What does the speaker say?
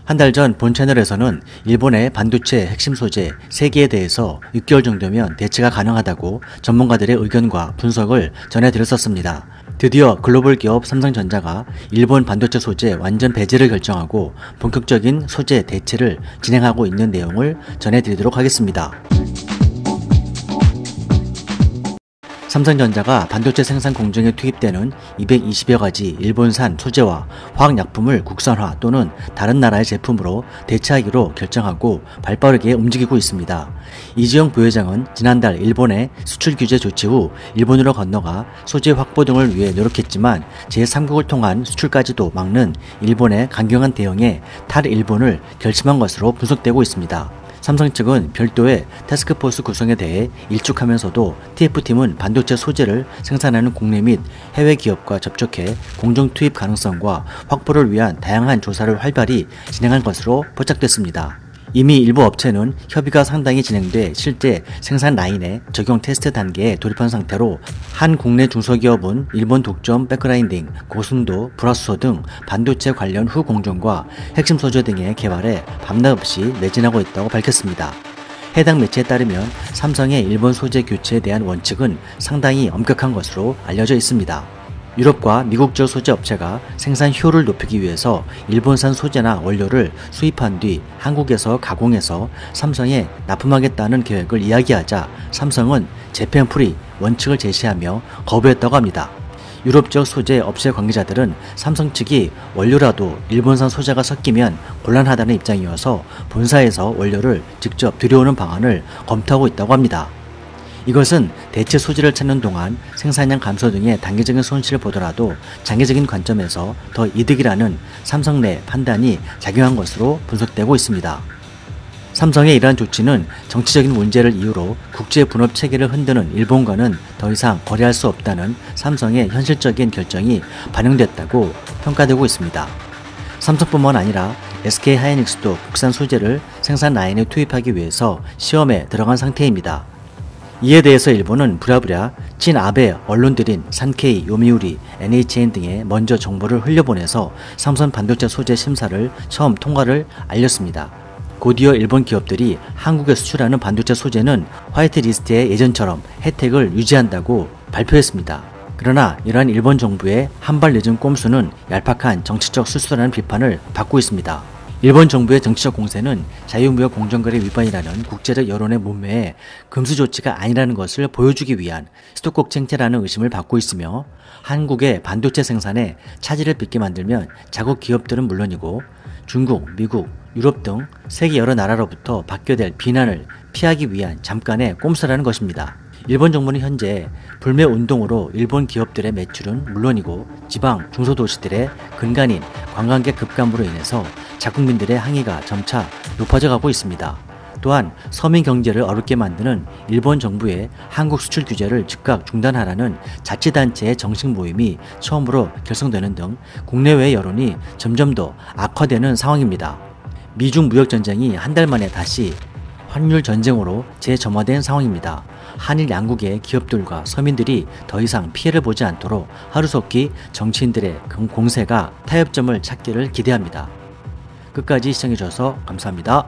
한 달 전 본 채널에서는 일본의 반도체 핵심 소재 3개에 대해서 6개월 정도면 대체가 가능하다고 전문가들의 의견과 분석을 전해드렸었습니다. 드디어 글로벌 기업 삼성전자가 일본 반도체 소재 완전 배제를 결정하고 본격적인 소재 대체를 진행하고 있는 내용을 전해드리도록 하겠습니다. 삼성전자가 반도체 생산 공정에 투입되는 220여 가지 일본산 소재와 화학약품을 국산화 또는 다른 나라의 제품으로 대체하기로 결정하고 발빠르게 움직이고 있습니다. 이지영 부회장은 지난달 일본의 수출 규제 조치 후 일본으로 건너가 소재 확보 등을 위해 노력했지만 제3국을 통한 수출까지도 막는 일본의 강경한 대응에 탈일본을 결심한 것으로 분석되고 있습니다. 삼성 측은 별도의 태스크포스 구성에 대해 일축하면서도 TF팀은 반도체 소재를 생산하는 국내 및 해외 기업과 접촉해 공정 투입 가능성과 확보를 위한 다양한 조사를 활발히 진행한 것으로 포착됐습니다. 이미 일부 업체는 협의가 상당히 진행돼 실제 생산 라인의 적용 테스트 단계에 돌입한 상태로 한 국내 중소기업은 일본 독점 백그라인딩, 고순도, 불화수소 등 반도체 관련 후 공정과 핵심 소재 등의 개발에 밤낮 없이 매진하고 있다고 밝혔습니다. 해당 매체에 따르면 삼성의 일본 소재 교체에 대한 원칙은 상당히 엄격한 것으로 알려져 있습니다. 유럽과 미국 저 소재 업체가 생산 효율을 높이기 위해서 일본산 소재나 원료를 수입한 뒤 한국에서 가공해서 삼성에 납품하겠다는 계획을 이야기하자 삼성은 재팬 프리 원칙을 제시하며 거부했다고 합니다. 유럽 쪽 소재 업체 관계자들은 삼성 측이 원료라도 일본산 소재가 섞이면 곤란하다는 입장이어서 본사에서 원료를 직접 들여오는 방안을 검토하고 있다고 합니다. 이것은 대체 소재를 찾는 동안 생산량 감소 등의 단기적인 손실을 보더라도 장기적인 관점에서 더 이득이라는 삼성 내 판단이 작용한 것으로 분석되고 있습니다. 삼성의 이러한 조치는 정치적인 문제를 이유로 국제 분업 체계를 흔드는 일본과는 더 이상 거래할 수 없다는 삼성의 현실적인 결정이 반영됐다고 평가되고 있습니다. 삼성뿐만 아니라 SK하이닉스도 국산 소재를 생산 라인에 투입하기 위해서 시험에 들어간 상태입니다. 이에 대해서 일본은 부랴부랴 친아베 언론들인 산케이, 요미우리, NHN 등에 먼저 정보를 흘려보내서 삼성 반도체 소재 심사를 처음 통과를 알렸습니다. 곧이어 일본 기업들이 한국에 수출하는 반도체 소재는 화이트리스트에 예전처럼 혜택을 유지한다고 발표했습니다. 그러나 이러한 일본 정부의 한 발 늦은 꼼수는 얄팍한 정치적 수수라는 비판을 받고 있습니다. 일본 정부의 정치적 공세는 자유무역 공정거래 위반이라는 국제적 여론의 문매에 금수 조치가 아니라는 것을 보여주기 위한 수도국 쟁취라는 의심을 받고 있으며 한국의 반도체 생산에 차질을 빚게 만들면 자국 기업들은 물론이고 중국, 미국, 유럽 등 세계 여러 나라로부터 받게 될 비난을 피하기 위한 잠깐의 꼼수라는 것입니다. 일본 정부는 현재 불매 운동으로 일본 기업들의 매출은 물론이고 지방 중소도시들의 근간인 관광객 급감으로 인해서 자국민들의 항의가 점차 높아져 가고 있습니다. 또한 서민 경제를 어렵게 만드는 일본 정부의 한국 수출 규제를 즉각 중단하라는 자치단체의 정식 모임이 처음으로 결성되는 등 국내외 여론이 점점 더 악화되는 상황입니다. 미중 무역 전쟁이 한 달 만에 다시 환율 전쟁으로 재점화된 상황입니다. 한일 양국의 기업들과 서민들이 더 이상 피해를 보지 않도록 하루속히 정치인들의 공세가 타협점을 찾기를 기대합니다. 끝까지 시청해주셔서 감사합니다.